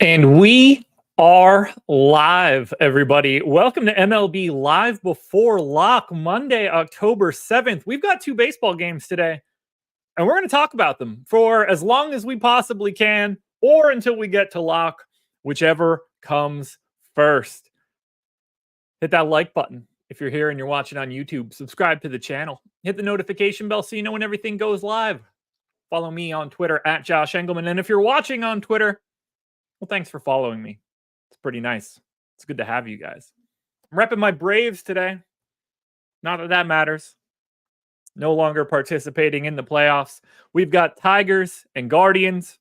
And we are live, everybody. Welcome to MLB Live Before Lock, Monday, October 7th. We've got two baseball games today, and we're going to talk about them for as long as we possibly can, or until we get to lock, whichever comes first. Hit that like button if you're here and you're watching on YouTube. Subscribe to the channel. Hit the notification bell so you know when everything goes live. Follow me on Twitter at Josh Engleman. And if you're watching on Twitter, well, thanks for following me. It's pretty nice. It's good to have you guys. I'm repping my Braves today. Not that that matters. No longer participating in the playoffs. We've got Tigers and Guardians.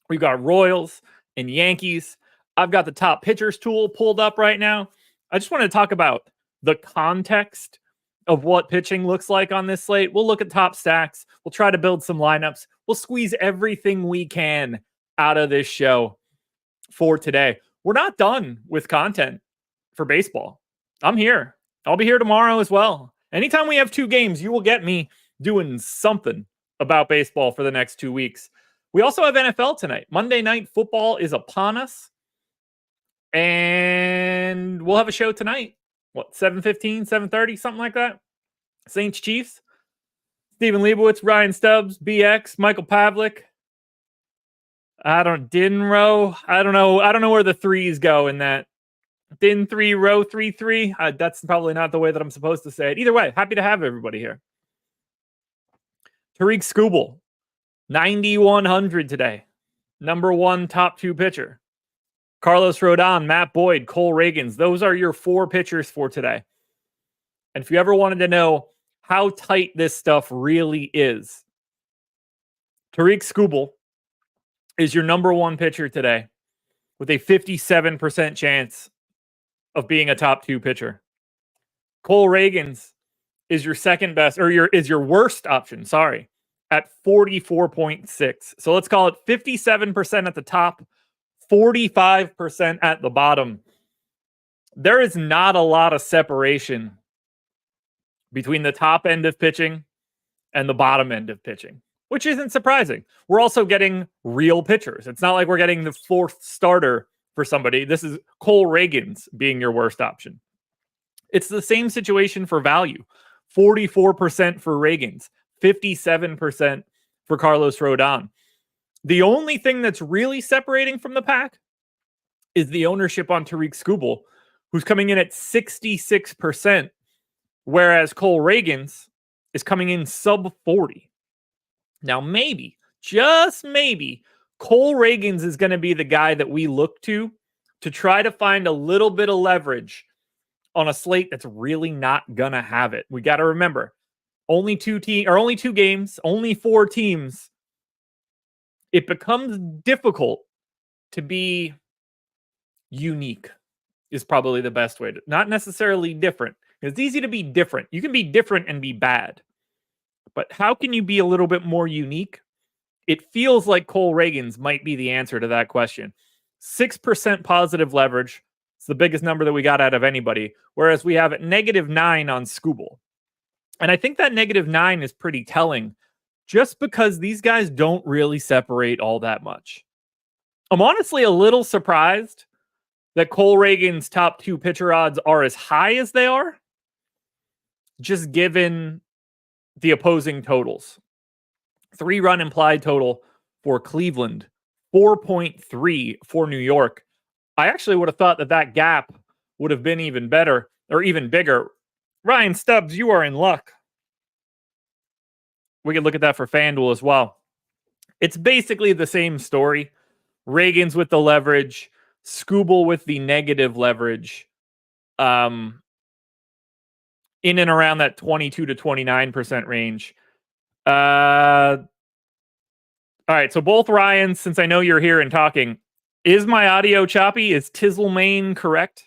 We've got Royals and Yankees. I've got the top pitchers tool pulled up right now. I just want to talk about the context of what pitching looks like on this slate. We'll look at top stacks. We'll try to build some lineups. We'll squeeze everything we can out of this show for today. We're not done with content for baseball. I'm here. I'll be here tomorrow as well. Anytime we have two games, you will get me doing something about baseball for the next 2 weeks. We also have NFL tonight. Monday Night Football is upon us. And we'll have a show tonight. What, 7:15, 7:30, something like that? Saints Chiefs. Stephen Leibowitz, Ryan Stubbs, BX, Michael Pavlik. Dinro. I don't know where the threes go in that. Din 3, row 3. That's probably not the way that I'm supposed to say it. Either way, happy to have everybody here. Tariq Skubal, 9,100 today. Number one top two pitcher. Carlos Rodon, Matt Boyd, Cole Reagans. Those are your four pitchers for today. And if you ever wanted to know how tight this stuff really is, Tariq Skubal is your number one pitcher today with a 57% chance of being a top two pitcher. Cole Reagans is your second best, or is your worst option, at 44.6. So let's call it 57% at the top, 45% at the bottom. There is not a lot of separation between the top end of pitching and the bottom end of pitching, which isn't surprising. We're also getting real pitchers. It's not like we're getting the fourth starter for somebody. This is Cole Reagans being your worst option. It's the same situation for value. 44% for Reagans, 57% for Carlos Rodon. The only thing that's really separating from the pack is the ownership on Tariq Skubal, who's coming in at 66%, whereas Cole Reagans is coming in sub 40. Now, maybe, just maybe, Cole Reagans is going to be the guy that we look to try to find a little bit of leverage on a slate that's really not going to have it. We got to remember, only two games, only four teams. It becomes difficult to be unique is probably the best way to, not necessarily different. It's easy to be different. You can be different and be bad. But how can you be a little bit more unique? It feels like Cole Reagans might be the answer to that question. 6% positive leverage. It's the biggest number that we got out of anybody. Whereas we have -9 on Skubal. And I think that -9 is pretty telling just because these guys don't really separate all that much. I'm honestly a little surprised that Cole Reagans' top two pitcher odds are as high as they are, just given the opposing totals. 3-run implied total for Cleveland, 4.3 for New York. I actually would have thought that gap would have been even better or even bigger. Ryan Stubbs, you are in luck. We could look at that for FanDuel as well. It's basically the same story. Reagans with the leverage, Skubal with the negative leverage. In and around that 22 to 29% range. All right, so both Ryans, since I know you're here and talking, is my audio choppy? Is Tizzlemane correct?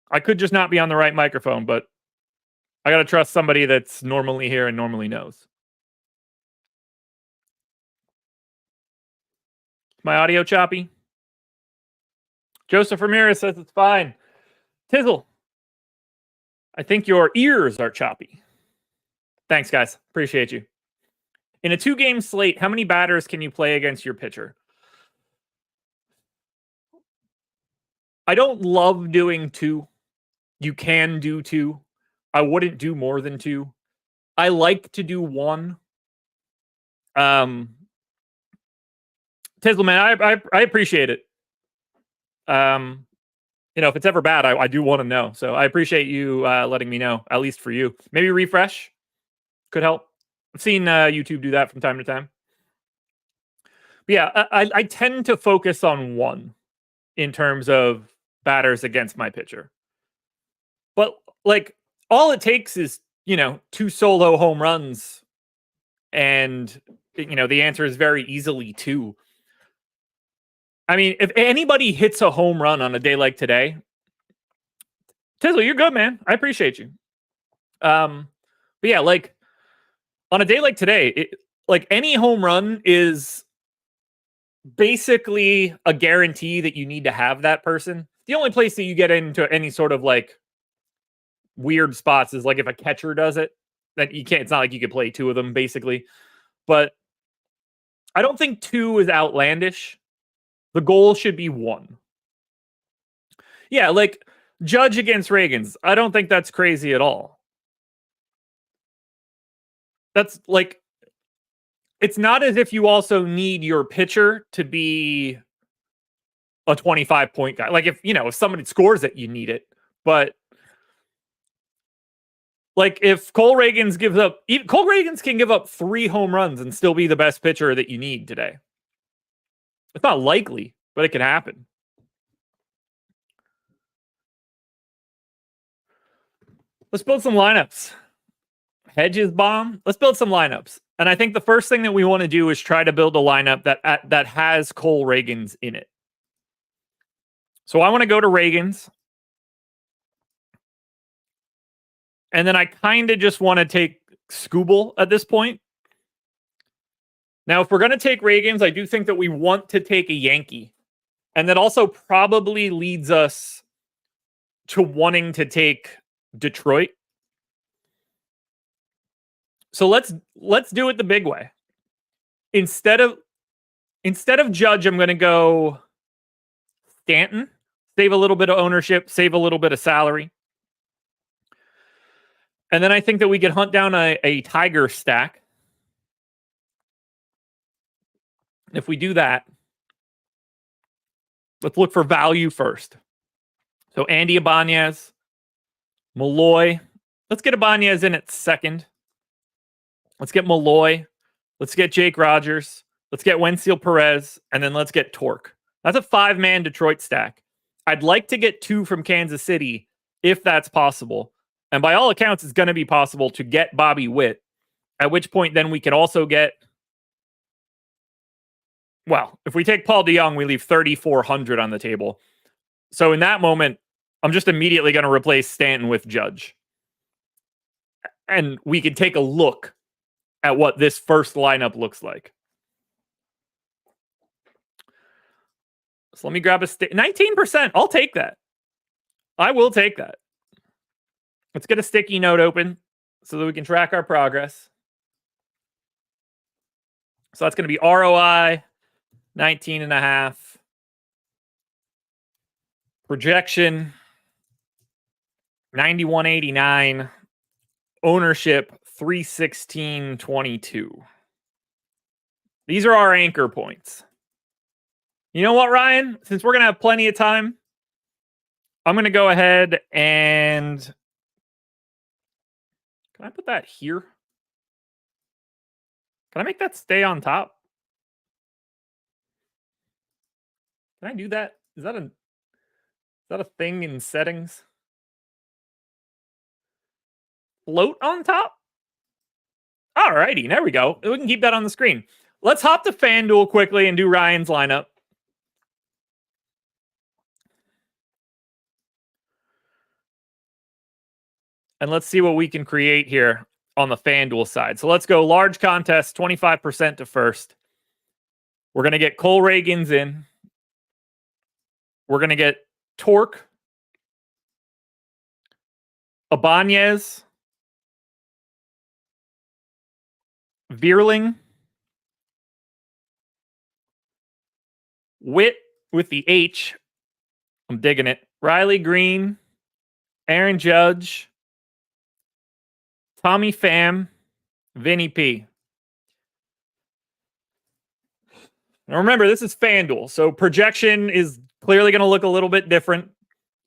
I could just not be on the right microphone, but I got to trust somebody that's normally here and normally knows. My audio choppy? Joseph Ramirez says it's fine. Tizzle, I think your ears are choppy. Thanks, guys. Appreciate you. In a 2-game slate, how many batters can you play against your pitcher? I don't love doing 2. You can do 2. I wouldn't do more than 2. I like to do 1. Tizzle, man, I appreciate it. If it's ever bad, I do want to know. So I appreciate you letting me know, at least for you. Maybe refresh could help. I've seen YouTube do that from time to time. But yeah, I tend to focus on 1 in terms of batters against my pitcher. But like, all it takes is 2 solo home runs, and the answer is very easily 2. I mean, if anybody hits a home run on a day like today, Tizzle, you're good, man. I appreciate you. But yeah, like on a day like today, like any home run is basically a guarantee that you need to have that person. The only place that you get into any sort of like weird spots is like if a catcher does it, that you can't. It's not like you could play 2 of them basically. But I don't think 2 is outlandish. The goal should be 1. Yeah, like Judge against Reagans. I don't think that's crazy at all. That's like, it's not as if you also need your pitcher to be a 25-point guy. Like if somebody scores it, you need it. But like if Cole Reagans can give up 3 home runs and still be the best pitcher that you need today. It's not likely, but it can happen. Let's build some lineups. Hedges bomb. Let's build some lineups. And I think the first thing that we want to do is try to build a lineup that has Cole Reagans in it. So I want to go to Reagans. And then I kind of just want to take Skubal at this point. Now, if we're going to take Reagans, I do think that we want to take a Yankee. And that also probably leads us to wanting to take Detroit. So let's do it the big way. Instead of Judge, I'm going to go Stanton. Save a little bit of ownership, save a little bit of salary. And then I think that we could hunt down a Tiger stack. If we do that, let's look for value first. So Andy Ibanez, Malloy. Let's get Ibanez in at second. Let's get Malloy. Let's get Jake Rogers. Let's get Wensiel Perez. And then let's get Torque. That's a 5-man Detroit stack. I'd like to get 2 from Kansas City if that's possible. And by all accounts, it's going to be possible to get Bobby Witt, at which point then we can also get, well, if we take Paul DeJong, we leave 3,400 on the table. So in that moment, I'm just immediately going to replace Stanton with Judge. And we can take a look at what this first lineup looks like. So let me grab 19%. I'll take that. I will take that. Let's get a sticky note open so that we can track our progress. So that's going to be ROI 19.5. Projection 91.89. Ownership 316.22. These are our anchor points. You know what, Ryan? Since we're going to have plenty of time, I'm going to go ahead and... Can I put that here? Can I make that stay on top? Can I do that? Is that a thing in settings? Float on top? Alrighty, there we go. We can keep that on the screen. Let's hop to FanDuel quickly and do Ryan's lineup. And let's see what we can create here on the FanDuel side. So let's go large contest, 25% to first. We're going to get Cole Reagans in. We're going to get Torque, Ibanez, Vierling, Witt with the H, I'm digging it. Riley Green, Aaron Judge, Tommy Pham, Vinny P. Now remember, this is FanDuel, so projection is clearly going to look a little bit different.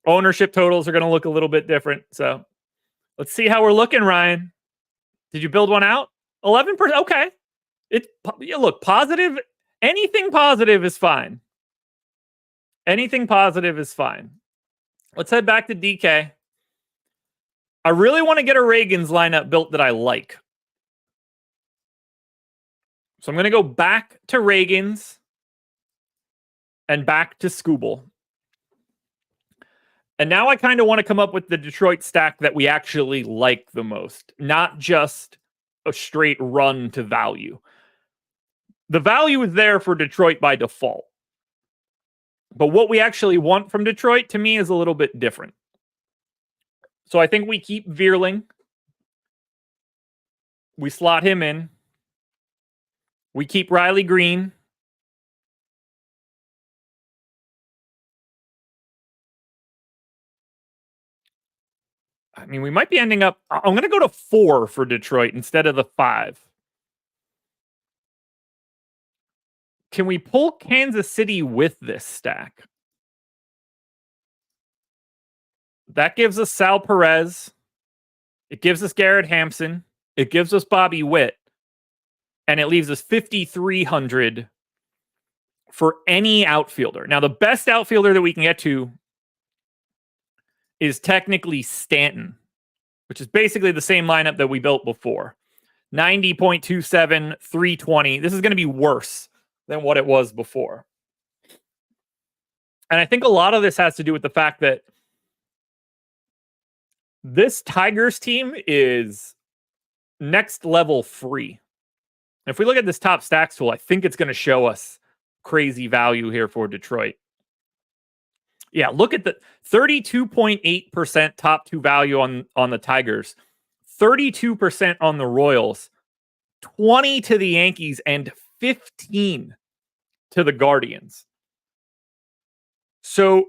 Ownership totals are going to look a little bit different. So let's see how we're looking, Ryan. Did you build one out? 11%. Okay. Look, positive. Anything positive is fine. Anything positive is fine. Let's head back to DK. I really want to get a Reagan's lineup built that I like. So I'm going to go back to Reagan's and back to Scooble. And now I kind of want to come up with the Detroit stack that we actually like the most, not just a straight run to value. The value is there for Detroit by default. But what we actually want from Detroit, to me, is a little bit different. So I think we keep Veerling. We slot him in. We keep Riley Green. I mean, we might be ending up... I'm going to go to 4 for Detroit instead of the 5. Can we pull Kansas City with this stack? That gives us Sal Perez. It gives us Garrett Hampson. It gives us Bobby Witt. And it leaves us 5,300 for any outfielder. Now, the best outfielder that we can get to is technically Stanton, which is basically the same lineup that we built before. 90.27, 320. This is going to be worse than what it was before. And I think a lot of this has to do with the fact that this Tigers team is next level free. If we look at this top stacks tool, I think it's going to show us crazy value here for Detroit. Yeah, look at the 32.8% top 2 value on the Tigers, 32% on the Royals, 20 to the Yankees, and 15 to the Guardians. So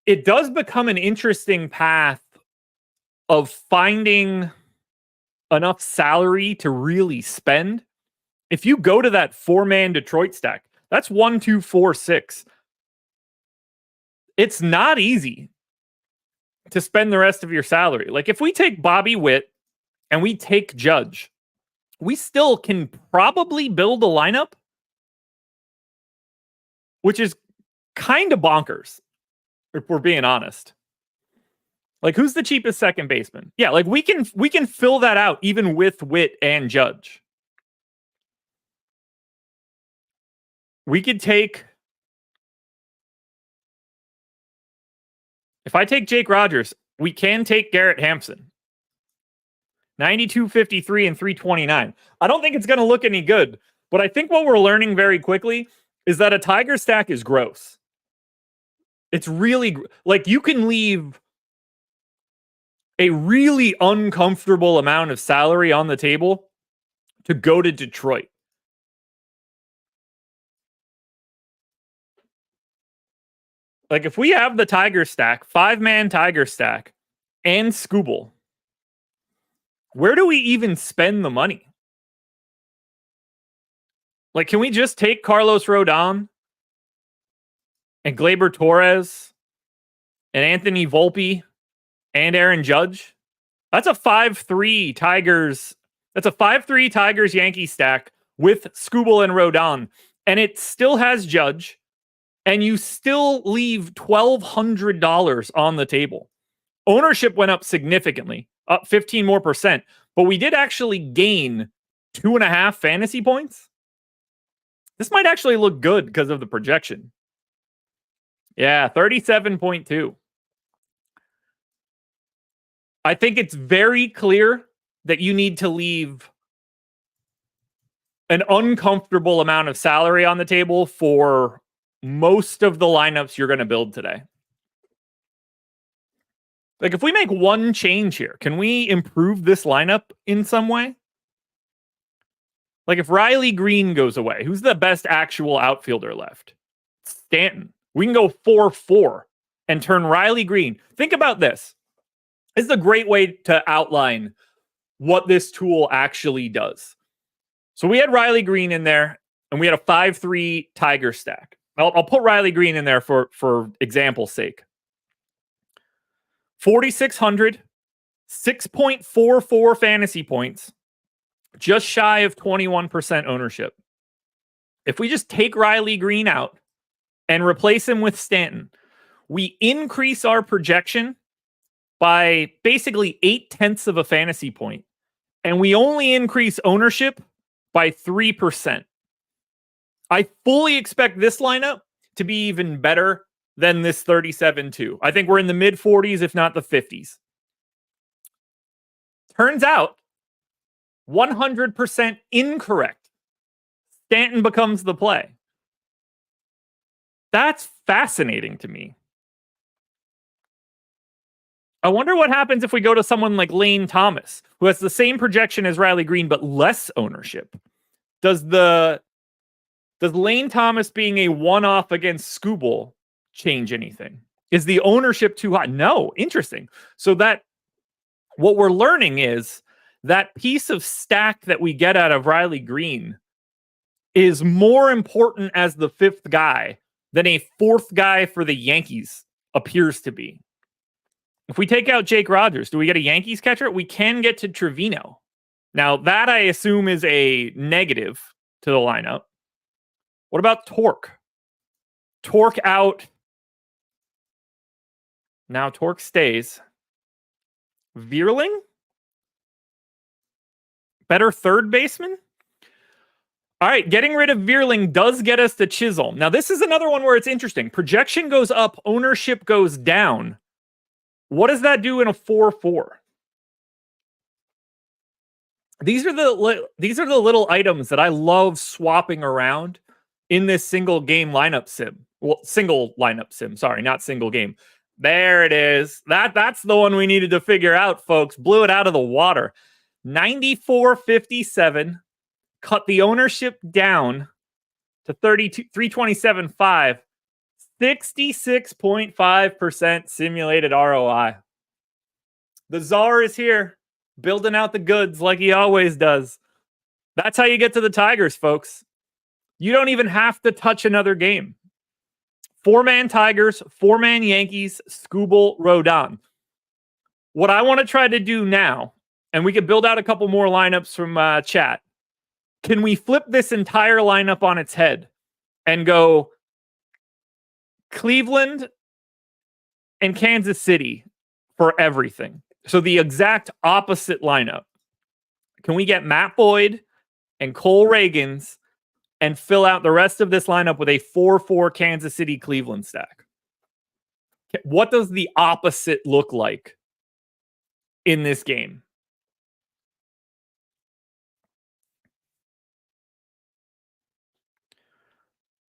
it does become an interesting path of finding enough salary to really spend. If you go to that 4-man Detroit stack, that's 1, 2, 4, 6. It's not easy to spend the rest of your salary. Like if we take Bobby Witt and we take Judge, we still can probably build a lineup, which is kind of bonkers, if we're being honest. Like who's the cheapest second baseman? Yeah, like we can fill that out even with Witt and Judge. We could take... If I take Jake Rogers, we can take Garrett Hampson. 92.53 and 329. I don't think it's going to look any good, but I think what we're learning very quickly is that a Tiger stack is gross. It's really... Like, you can leave a really uncomfortable amount of salary on the table to go to Detroit. Like, if we have the Tiger stack, 5-man Tiger stack, and Scooble, where do we even spend the money? Like, can we just take Carlos Rodon and Gleyber Torres and Anthony Volpe and Aaron Judge? That's a 5-3 Tigers. That's a 5-3 Tigers Yankee stack with Scooble and Rodon. And it still has Judge. And you still leave $1,200 on the table. Ownership went up significantly, up 15% more, but we did actually gain 2.5 fantasy points. This might actually look good because of the projection. Yeah, 37.2. I think it's very clear that you need to leave an uncomfortable amount of salary on the table for most of the lineups you're going to build today. Like, if we make one change here, can we improve this lineup in some way? Like, if Riley Green goes away, who's the best actual outfielder left? Stanton. We can go 4-4 and turn Riley Green. Think about this. This is a great way to outline what this tool actually does. So we had Riley Green in there, and we had a 5-3 Tiger stack. I'll put Riley Green in there for example's sake. 4,600, 6.44 fantasy points, just shy of 21% ownership. If we just take Riley Green out and replace him with Stanton, we increase our projection by basically 0.8 of a fantasy point, and we only increase ownership by 3%. I fully expect this lineup to be even better than this 37-2. I think we're in the mid 40s, if not the 50s. Turns out, 100% incorrect. Stanton becomes the play. That's fascinating to me. I wonder what happens if we go to someone like Lane Thomas, who has the same projection as Riley Green, but less ownership. Does Lane Thomas being a one-off against Skubal change anything? Is the ownership too high? No. Interesting. So that what we're learning is that piece of stack that we get out of Riley Green is more important as the fifth guy than a fourth guy for the Yankees appears to be. If we take out Jake Rogers, do we get a Yankees catcher? We can get to Trevino. Now, that I assume is a negative to the lineup. What about Torque? Torque out. Now Torque stays. Vierling? Better third baseman? All right, getting rid of Vierling does get us to Chisholm. Now, this is another one where it's interesting. Projection goes up, ownership goes down. What does that do in a 4-4? These are the little items that I love swapping around in this single game lineup sim. Well, single lineup sim. Sorry, not single game. There it is. That's the one we needed to figure out, folks. Blew it out of the water. 94.57. Cut the ownership down to 327.5. 66.5% simulated ROI. The czar is here, building out the goods like he always does. That's how you get to the Tigers, folks. You don't even have to touch another game. 4-man Tigers, 4-man Yankees, Skubal, Rodon. What I want to try to do now, and we could build out a couple more lineups from chat. Can we flip this entire lineup on its head and go Cleveland and Kansas City for everything? So the exact opposite lineup. Can we get Matt Boyd and Cole Reagans and fill out the rest of this lineup with a 4-4 Kansas City Cleveland stack? What does the opposite look like in this game?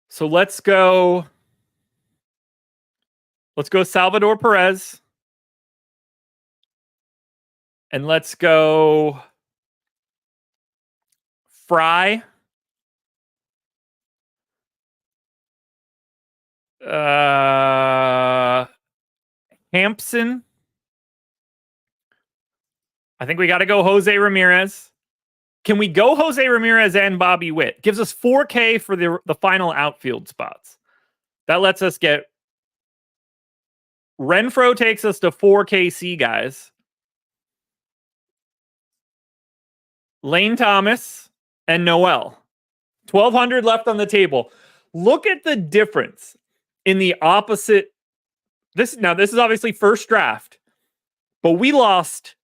So let's go Salvador Perez. And let's go Fry. Hampson. I think we got to go Jose Ramirez. Can we go Jose Ramirez and Bobby Witt? Gives us 4K for the final outfield spots. That lets us get Renfroe takes us to 4KC, guys. Lane Thomas and Noel. 1,200 left on the table. Look at the difference in the opposite. This is obviously first draft, but we lost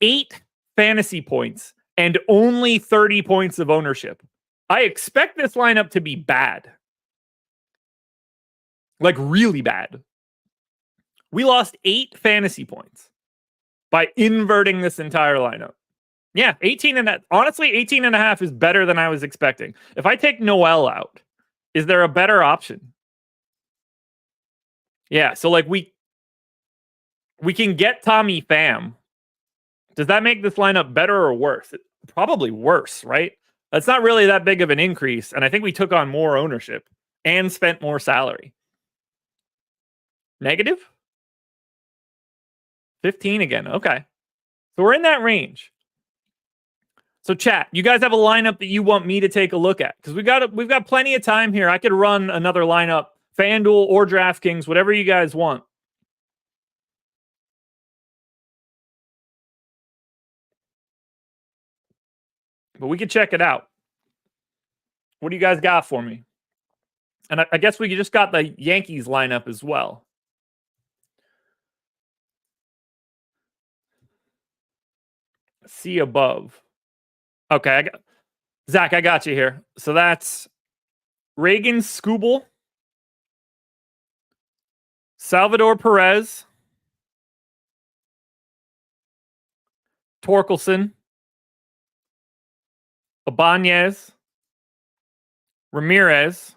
8 fantasy points and only 30 points of ownership. I expect this lineup to be bad. Like really bad. We lost 8 fantasy points by inverting this entire lineup. Yeah, 18 and honestly, 18 and a half is better than I was expecting. If I take Noel out, is there a better option? Yeah, so like we can get Tommy Pham. Does that make this lineup better or worse? Probably worse, right? That's not really that big of an increase, and I think we took on more ownership and spent more salary. Negative? 15 again. Okay. So we're in that range. So chat, you guys have a lineup that you want me to take a look at? Because we've got plenty of time here. I could run another lineup, FanDuel or DraftKings, whatever you guys want. But we could check it out. What do you guys got for me? And I guess we just got the Yankees lineup as well. See above. Okay, Zach, I got you here. So that's Reagan Skubal, Salvador Perez, Torkelson, Ibanez, Ramirez.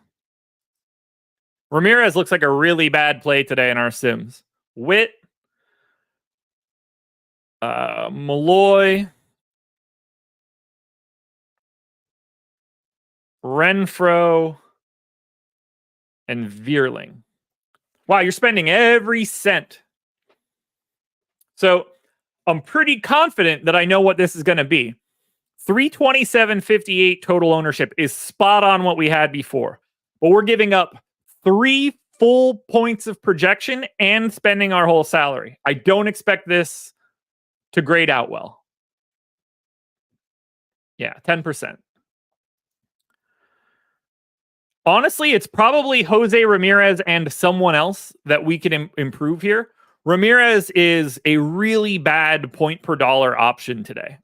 Ramirez looks like a really bad play today in our sims. Witt, Malloy, Renfro, and Vierling. Wow, you're spending every cent. So I'm pretty confident that I know what this is going to be. 327.58 total ownership is spot on what we had before. But we're giving up 3 full points of projection and spending our whole salary. I don't expect this to grade out well. Yeah, 10%. Honestly, it's probably Jose Ramirez and someone else that we can improve here. Ramirez is a really bad point per dollar option today.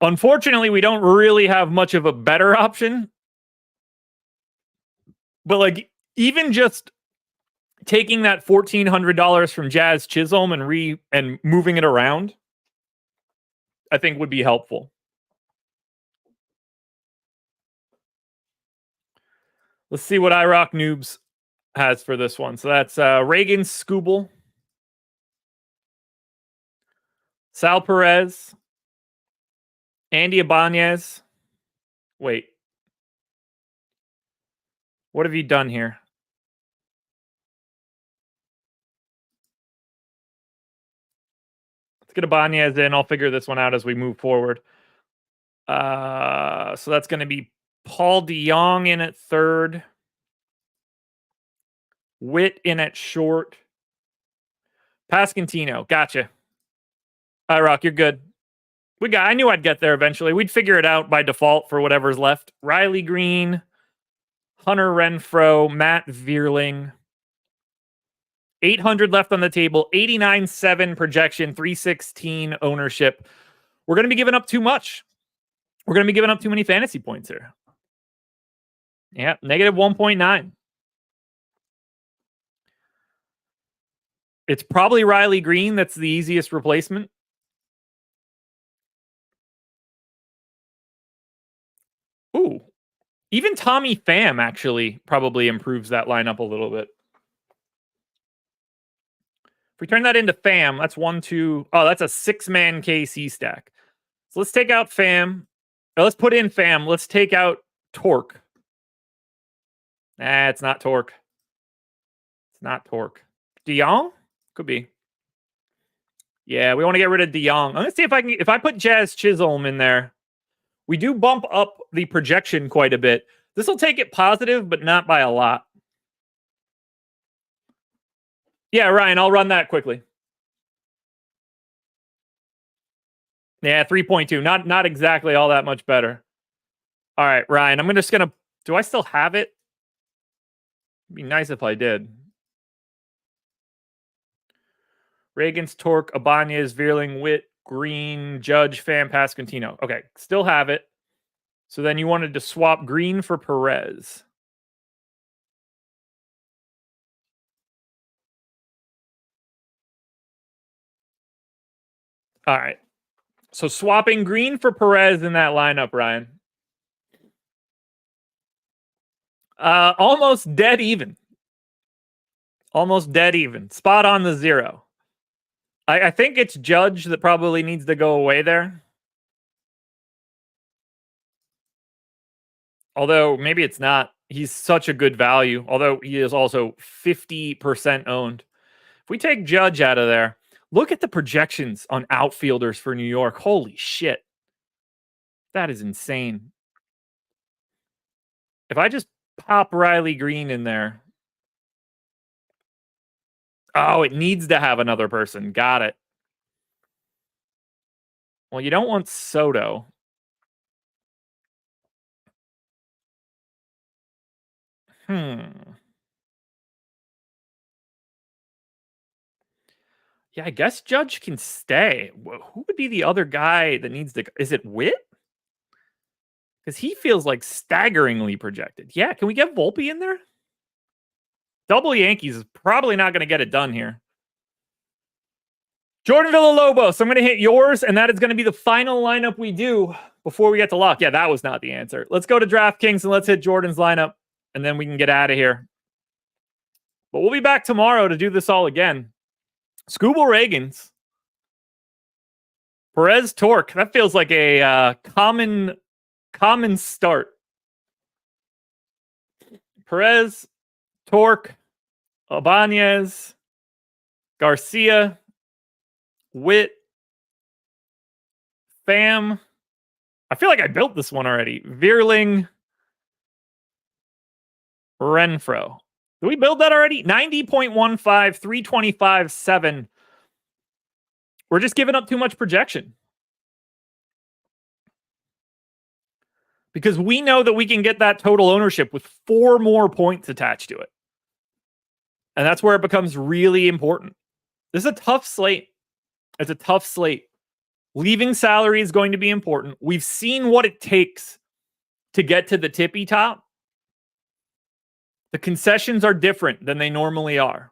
Unfortunately, we don't really have much of a better option. But like, even just taking that $1,400 from Jazz Chisholm and moving it around, I think would be helpful. Let's see what iRock Noobs has for this one. So that's Reagan Skubal, Sal Perez, Andy Ibanez. Wait. What have you done here? Let's get Ibanez in. I'll figure this one out as we move forward. So that's going to be Paul DeYoung in at third. Witt in at short. Pascantino. Gotcha. All right, Rock, you're good. I knew I'd get there eventually. We'd figure it out by default for whatever's left. Riley Green, Hunter Renfro, Matt Vierling. 800 left on the table. 89.7 projection. 316 ownership. We're going to be giving up too much. We're going to be giving up too many fantasy points here. Yeah, negative 1.9. It's probably Riley Green that's the easiest replacement. Ooh. Even Tommy Pham actually probably improves that lineup a little bit. If we turn that into Pham, that's 1, 2. Oh, that's a 6-man KC stack. So let's take out Pham. Let's put in Pham. Let's take out Torque. Nah, it's not Torque. It's not Torque. DeYoung? Could be. Yeah, we want to get rid of DeYoung. I'm going to see if I put Jazz Chisholm in there. We do bump up the projection quite a bit. This will take it positive, but not by a lot. Yeah, Ryan, I'll run that quickly. Yeah, 3.2. Not exactly all that much better. All right, Ryan, I'm just going to... Do I still have it? It'd be nice if I did. Reagan's Torque, Ibanez, Vierling, Witt, Green, Judge, Pham, Pascantino. Okay, still have it. So then you wanted to swap Green for Perez. All right. So swapping Green for Perez in that lineup, Ryan. Almost dead even. Almost dead even. Spot on the 0. I think it's Judge that probably needs to go away there. Although maybe it's not. He's such a good value, although he is also 50% owned. If we take Judge out of there, look at the projections on outfielders for New York. Holy shit. That is insane. If I just pop Riley Green in there. Oh, it needs to have another person. Got it. Well, you don't want Soto. Yeah, I guess Judge can stay. Who would be the other guy that needs to... Is it Witt? Because he feels like staggeringly projected. Yeah, can we get Volpe in there? Double Yankees is probably not going to get it done here. Jordan Villalobos, I'm going to hit yours, and that is going to be the final lineup we do before we get to lock. Yeah, that was not the answer. Let's go to DraftKings and let's hit Jordan's lineup, and then we can get out of here. But we'll be back tomorrow to do this all again. Scooble Reagans. Perez Torque. That feels like a common start. Perez, Torque, Ibanez, Garcia, Witt, Pham. I feel like I built this one already. Vierling, Renfro. Did we build that already? 90.15, 325, 7. We're just giving up too much projection. Because we know that we can get that total ownership with 4 more points attached to it. And that's where it becomes really important. This is a tough slate. It's a tough slate. Leaving salary is going to be important. We've seen what it takes to get to the tippy top. The concessions are different than they normally are.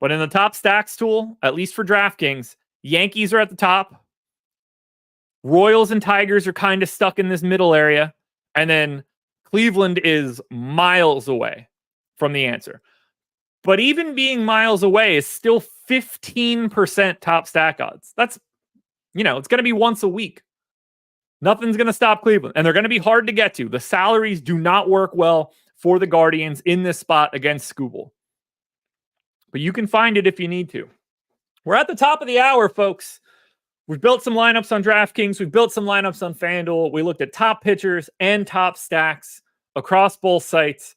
But in the top stacks tool, at least for DraftKings, Yankees are at the top. Royals and Tigers are kind of stuck in this middle area. And then Cleveland is miles away from the answer. But even being miles away is still 15% top stack odds. That's, it's going to be once a week. Nothing's going to stop Cleveland. And they're going to be hard to get to. The salaries do not work well for the Guardians in this spot against Scooble. But you can find it if you need to. We're at the top of the hour, folks. We've built some lineups on DraftKings. We've built some lineups on FanDuel. We looked at top pitchers and top stacks across both sites.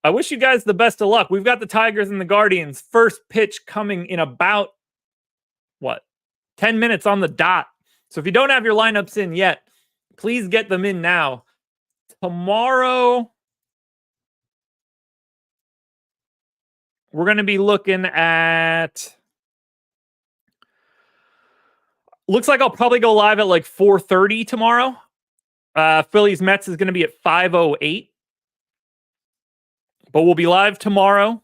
I wish you guys the best of luck. We've got the Tigers and the Guardians. First pitch coming in about, 10 minutes on the dot. So if you don't have your lineups in yet, please get them in now. Tomorrow, we're going to be looking at... Looks like I'll probably go live at like 4:30 tomorrow. Phillies Mets is going to be at 5:08. But we'll be live tomorrow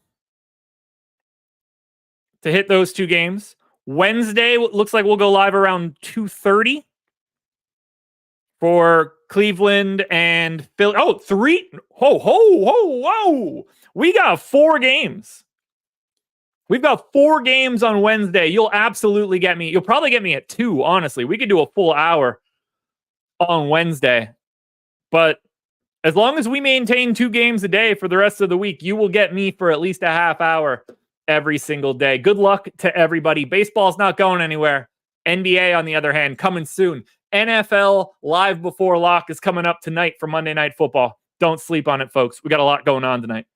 to hit those 2 games. Wednesday looks like we'll go live around 2:30 for Cleveland and Philly. Oh, 3. Whoa. We got 4 games. We've got 4 games on Wednesday. You'll absolutely get me. You'll probably get me at 2, honestly. We could do a full hour on Wednesday. But as long as we maintain 2 games a day for the rest of the week, you will get me for at least a half hour every single day. Good luck to everybody. Baseball's not going anywhere. NBA, on the other hand, coming soon. NFL Live Before Lock is coming up tonight for Monday Night Football. Don't sleep on it, folks. We got a lot going on tonight.